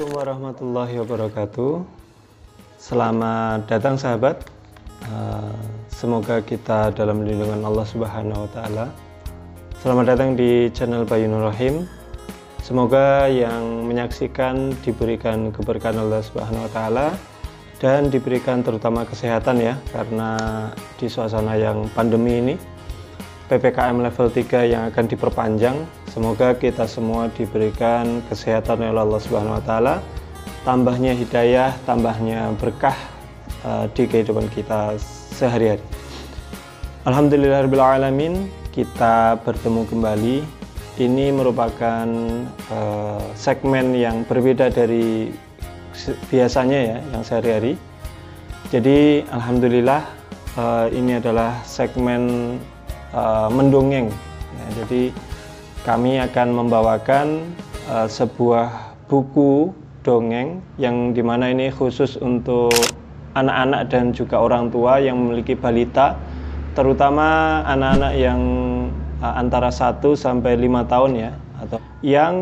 Assalamualaikum warahmatullahi wabarakatuh. Selamat datang sahabat. Semoga kita dalam lindungan Allah Subhanahu wa taala. Selamat datang di channel Bayu Nur Rahim. Semoga yang menyaksikan diberikan keberkahan Allah Subhanahu wa taala dan diberikan terutama kesehatan ya, karena di suasana yang pandemi ini PPKM level 3 yang akan diperpanjang. Semoga kita semua diberikan kesehatan oleh Allah Subhanahu wa taala, tambahnya hidayah, tambahnya berkah di kehidupan kita sehari-hari. Alhamdulillahirabbil alamin, kita bertemu kembali. Ini merupakan segmen yang berbeda dari biasanya ya, yang sehari-hari. Jadi alhamdulillah ini adalah segmen mendongeng ya, jadi kami akan membawakan sebuah buku dongeng yang dimana ini khusus untuk anak-anak dan juga orang tua yang memiliki balita, terutama anak-anak yang antara 1 sampai 5 tahun ya, atau yang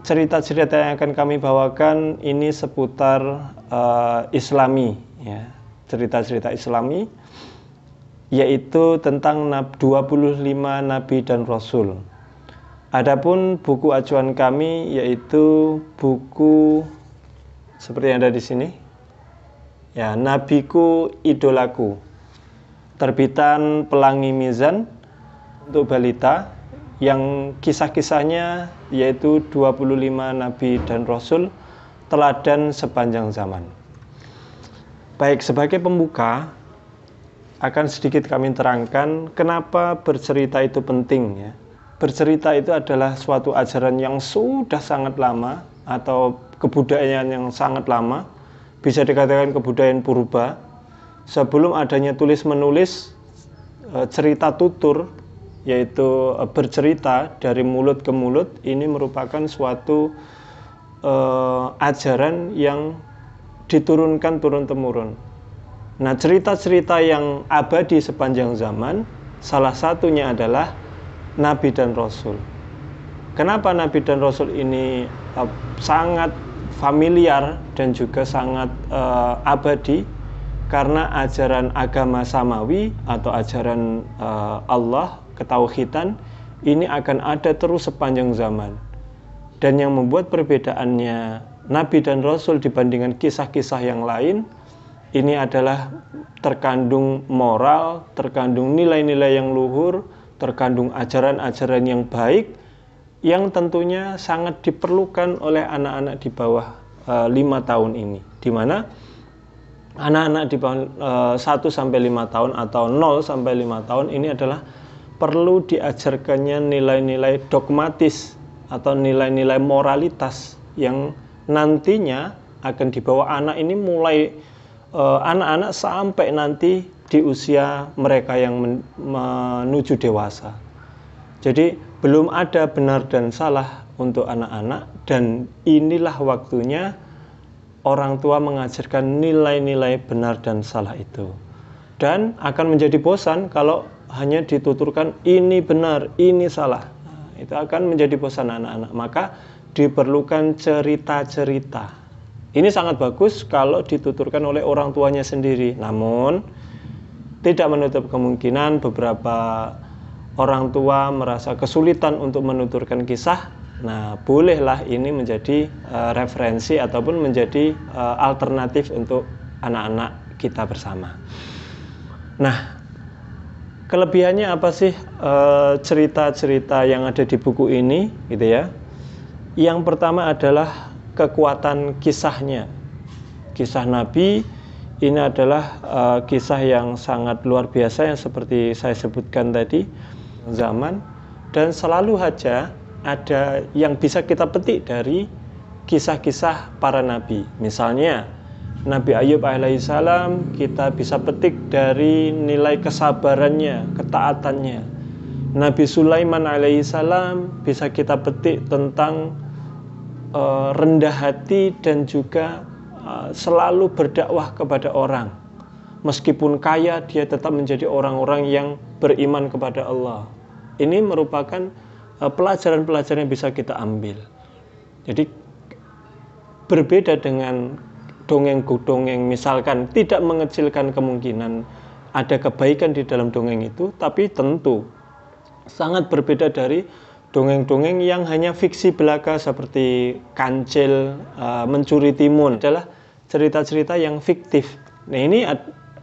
cerita-cerita yang akan kami bawakan ini seputar Islami ya, cerita-cerita Islami, yaitu tentang 25 Nabi dan Rasul. Adapun buku acuan kami yaitu buku seperti yang ada di sini, ya, Nabiku Idolaku, terbitan Pelangi Mizan untuk balita, yang kisah-kisahnya yaitu 25 Nabi dan Rasul, teladan sepanjang zaman. Baik, sebagai pembuka akan sedikit kami terangkan kenapa bercerita itu penting ya. Bercerita itu adalah suatu ajaran yang sudah sangat lama atau kebudayaan yang sangat lama, bisa dikatakan kebudayaan purba. Sebelum adanya tulis-menulis, cerita tutur yaitu bercerita dari mulut ke mulut, ini merupakan suatu ajaran yang diturunkan turun-temurun. Nah, cerita-cerita yang abadi sepanjang zaman, salah satunya adalah Nabi dan Rasul. Kenapa Nabi dan Rasul ini sangat familiar dan juga sangat abadi? Karena ajaran agama samawi atau ajaran Allah, ketauhidan, ini akan ada terus sepanjang zaman. Dan yang membuat perbedaannya Nabi dan Rasul dibandingkan kisah-kisah yang lain, ini adalah terkandung moral, terkandung nilai-nilai yang luhur, terkandung ajaran-ajaran yang baik, yang tentunya sangat diperlukan oleh anak-anak di bawah 5 tahun ini. Di mana anak-anak di bawah 1 sampai 5 tahun atau 0 sampai 5 tahun ini adalah perlu diajarkannya nilai-nilai dogmatis atau nilai-nilai moralitas yang nantinya akan dibawa anak ini mulai anak-anak sampai nanti di usia mereka yang menuju dewasa. Jadi belum ada benar dan salah untuk anak-anak, dan inilah waktunya orang tua mengajarkan nilai-nilai benar dan salah itu. Dan akan menjadi bosan kalau hanya dituturkan ini benar, ini salah. Nah, itu akan menjadi bosan anak-anak. Maka diperlukan cerita-cerita. Ini sangat bagus kalau dituturkan oleh orang tuanya sendiri. Namun tidak menutup kemungkinan beberapa orang tua merasa kesulitan untuk menuturkan kisah. Nah, bolehlah ini menjadi referensi ataupun menjadi alternatif untuk anak-anak kita bersama. Nah, kelebihannya apa sih cerita-cerita yang ada di buku ini, gitu ya? Yang pertama adalah kekuatan kisahnya. Kisah Nabi ini adalah kisah yang sangat luar biasa yang seperti saya sebutkan tadi, zaman, dan selalu saja ada yang bisa kita petik dari kisah-kisah para nabi. Misalnya Nabi Ayub alaihissalam, kita bisa petik dari nilai kesabarannya, ketaatannya. Nabi Sulaiman alaihissalam bisa kita petik tentang rendah hati dan juga selalu berdakwah kepada orang. Meskipun kaya, dia tetap menjadi orang-orang yang beriman kepada Allah. Ini merupakan pelajaran-pelajaran yang bisa kita ambil. Jadi berbeda dengan dongeng-dongeng, misalkan tidak mengecilkan kemungkinan ada kebaikan di dalam dongeng itu, tapi tentu sangat berbeda dari dongeng-dongeng yang hanya fiksi belaka seperti Kancil, Mencuri Timun, adalah cerita-cerita yang fiktif. Nah, ini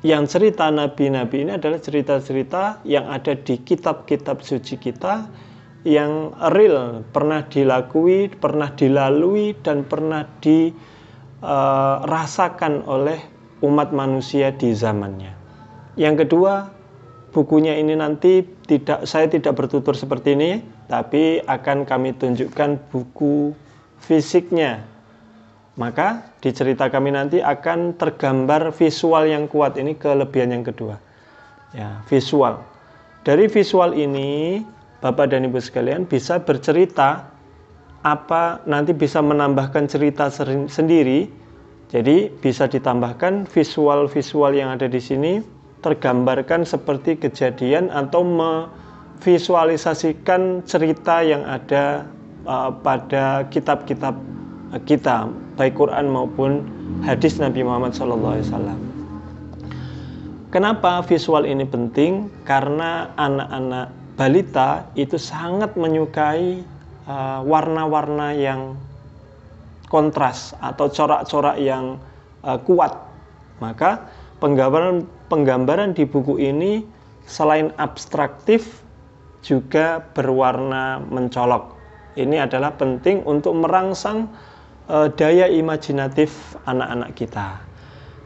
yang cerita nabi-nabi ini adalah cerita-cerita yang ada di kitab-kitab suci kita, yang real, pernah dilalui, dan pernah dirasakan oleh umat manusia di zamannya. Yang kedua, bukunya ini nanti saya tidak bertutur seperti ini, tapi akan kami tunjukkan buku fisiknya. Maka di cerita kami nanti akan tergambar visual yang kuat. Ini kelebihan yang kedua. Ya, visual. Dari visual ini, Bapak dan Ibu sekalian bisa bercerita, nanti bisa menambahkan cerita sendiri. Jadi bisa ditambahkan visual-visual yang ada di sini, tergambarkan seperti kejadian atau memvisualisasikan cerita yang ada pada kitab-kitab kita, baik Quran maupun hadis Nabi Muhammad SAW. Kenapa visual ini penting? Karena anak-anak balita itu sangat menyukai warna-warna yang kontras atau corak-corak yang kuat. Maka penggambaran di buku ini selain abstraktif juga berwarna mencolok. Ini adalah penting untuk merangsang daya imajinatif anak-anak kita.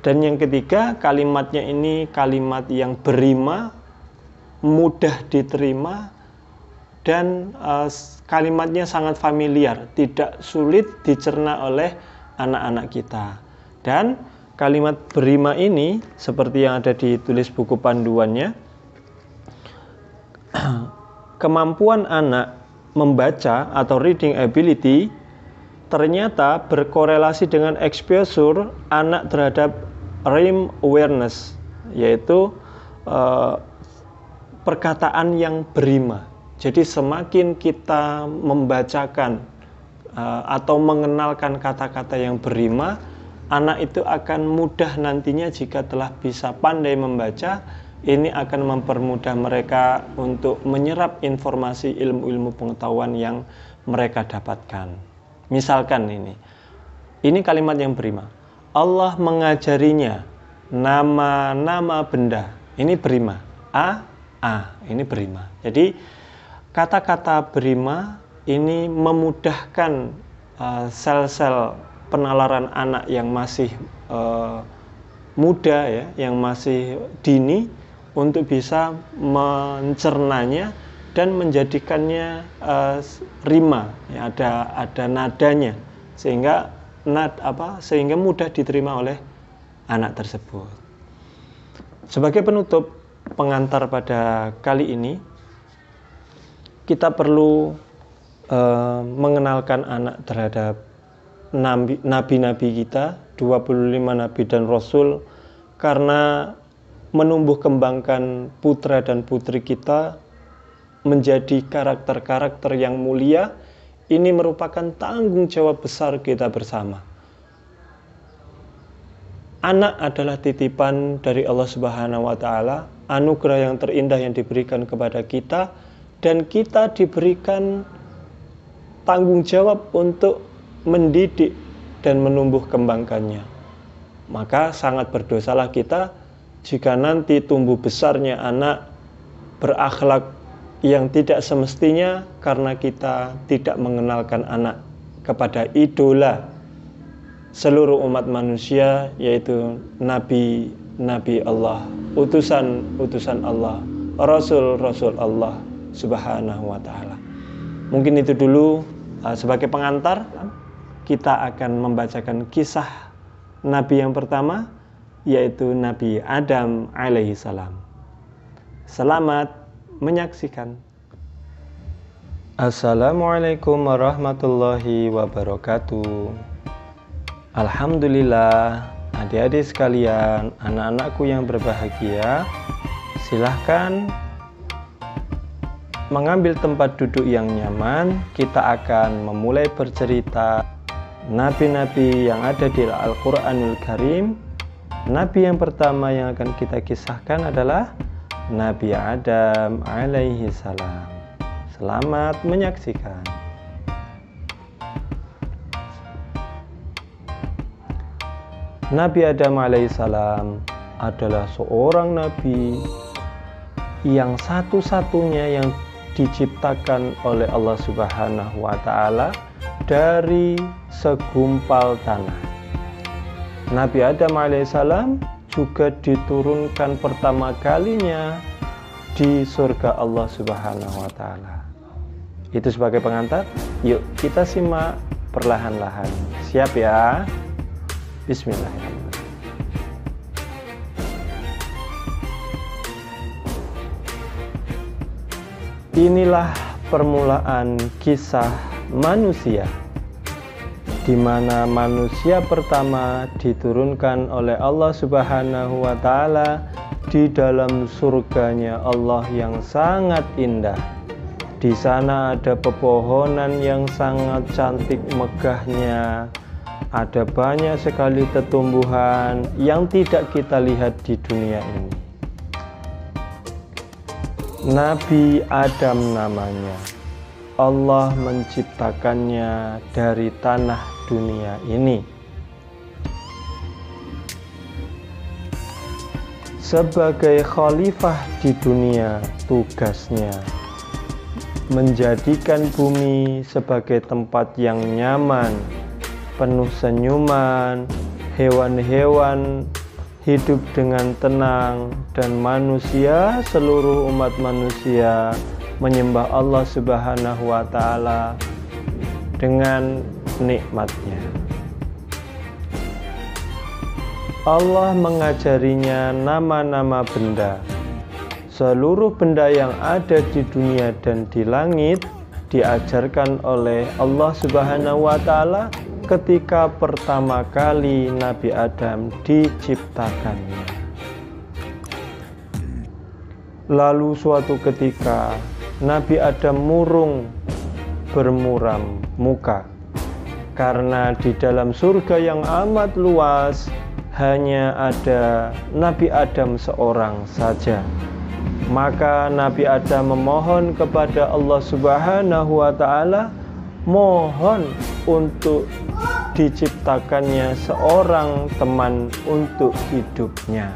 Dan yang ketiga, kalimatnya ini kalimat yang berima, mudah diterima, dan kalimatnya sangat familiar, tidak sulit dicerna oleh anak-anak kita. Dan kalimat berima ini, seperti yang ada ditulis buku panduannya, kemampuan anak membaca atau reading ability ternyata berkorelasi dengan exposure anak terhadap rhyme awareness, yaitu perkataan yang berima. Jadi semakin kita membacakan atau mengenalkan kata-kata yang berima, anak itu akan mudah nantinya jika telah bisa pandai membaca. Ini akan mempermudah mereka untuk menyerap informasi ilmu-ilmu pengetahuan yang mereka dapatkan. Misalkan ini kalimat yang berima. Allah mengajarinya nama-nama benda. Ini berima. Ini berima. Jadi kata-kata berima ini memudahkan sel-sel penalaran anak yang masih muda, ya, yang masih dini, untuk bisa mencernanya dan menjadikannya rima, ya, ada nadanya, sehingga mudah diterima oleh anak tersebut. Sebagai penutup pengantar pada kali ini, kita perlu mengenalkan anak terhadap nabi-nabi kita, 25 nabi dan rasul, karena menumbuh kembangkan putra dan putri kita menjadi karakter-karakter yang mulia. Ini merupakan tanggung jawab besar kita bersama. Anak adalah titipan dari Allah Subhanahu wa Ta'ala, anugerah yang terindah yang diberikan kepada kita, dan kita diberikan tanggung jawab untuk mendidik dan menumbuh kembangkannya. Maka sangat berdosalah kita jika nanti tumbuh besarnya anak berakhlak yang tidak semestinya karena kita tidak mengenalkan anak kepada idola seluruh umat manusia, yaitu nabi Allah, utusan Allah, rasul Allah Subhanahu wa Ta'ala. Mungkin itu dulu sebagai pengantar. Kita akan membacakan kisah nabi yang pertama, yaitu Nabi Adam alaihi salam. Selamat menyaksikan. Assalamualaikum warahmatullahi wabarakatuh. Alhamdulillah, adik-adik sekalian, anak-anakku yang berbahagia, silahkan mengambil tempat duduk yang nyaman. Kita akan memulai bercerita nabi-nabi yang ada di Al-Quranul Karim, nabi yang pertama yang akan kita kisahkan adalah Nabi Adam alaihi salam. Selamat menyaksikan. Nabi Adam alaihi salam adalah seorang nabi yang satu-satunya yang diciptakan oleh Allah Subhanahu wa Ta'ala dari segumpal tanah. Nabi Adam alaihissalam juga diturunkan pertama kalinya di surga Allah Subhanahu wa Ta'ala. Itu sebagai pengantar. Yuk kita simak perlahan-lahan. Siap ya? Bismillahirrahmanirrahim. Inilah permulaan kisah manusia, di mana manusia pertama diturunkan oleh Allah Subhanahu wa Ta'ala di dalam surganya Allah yang sangat indah. Di sana ada pepohonan yang sangat cantik megahnya, ada banyak sekali tumbuhan yang tidak kita lihat di dunia ini. Nabi Adam namanya. Allah menciptakannya dari tanah dunia ini. Sebagai khalifah di dunia, tugasnya menjadikan bumi sebagai tempat yang nyaman, penuh senyuman, hewan-hewan hidup dengan tenang, dan manusia, seluruh umat manusia menyembah Allah Subhanahu wa Ta'ala dengan nikmatnya. Allah mengajarinya nama-nama benda. Seluruh benda yang ada di dunia dan di langit diajarkan oleh Allah Subhanahu wa Ta'ala ketika pertama kali Nabi Adam diciptakannya. Lalu suatu ketika Nabi Adam murung bermuram muka karena di dalam surga yang amat luas hanya ada Nabi Adam seorang saja. Maka Nabi Adam memohon kepada Allah Subhanahu wa Ta'ala, mohon untuk diciptakannya seorang teman untuk hidupnya.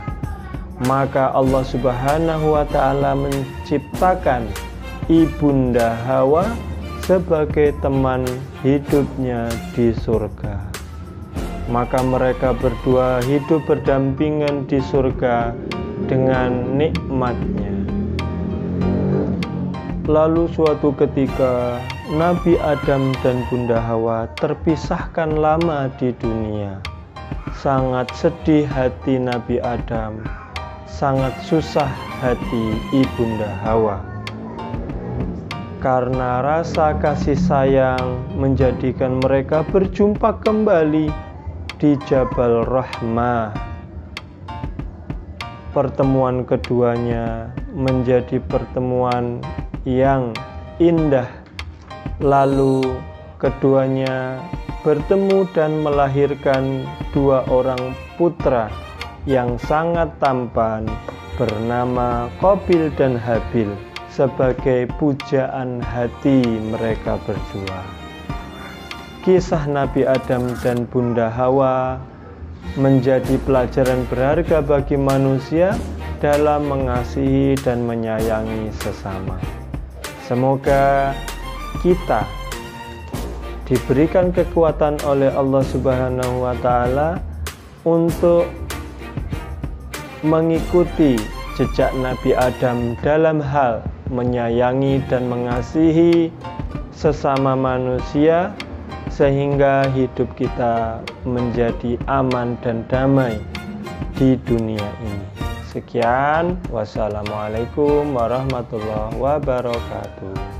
Maka Allah Subhanahu wa Ta'ala menciptakan Ibunda Hawa sebagai teman hidupnya di surga. Maka mereka berdua hidup berdampingan di surga dengan nikmatnya. Lalu suatu ketika Nabi Adam dan Bunda Hawa terpisahkan lama di dunia. Sangat sedih hati Nabi Adam, sangat susah hati Ibunda Hawa. Karena rasa kasih sayang menjadikan mereka berjumpa kembali di Jabal Rahmah. Pertemuan keduanya menjadi pertemuan yang indah. Lalu keduanya bertemu dan melahirkan dua orang putra yang sangat tampan bernama Qabil dan Habil sebagai pujaan hati mereka berdua. Kisah Nabi Adam dan Bunda Hawa menjadi pelajaran berharga bagi manusia dalam mengasihi dan menyayangi sesama. Semoga kita diberikan kekuatan oleh Allah Subhanahu wa Ta'ala untuk mengikuti jejak Nabi Adam dalam hal menyayangi dan mengasihi sesama manusia, sehingga hidup kita menjadi aman dan damai di dunia ini. Sekian, wassalamualaikum warahmatullahi wabarakatuh.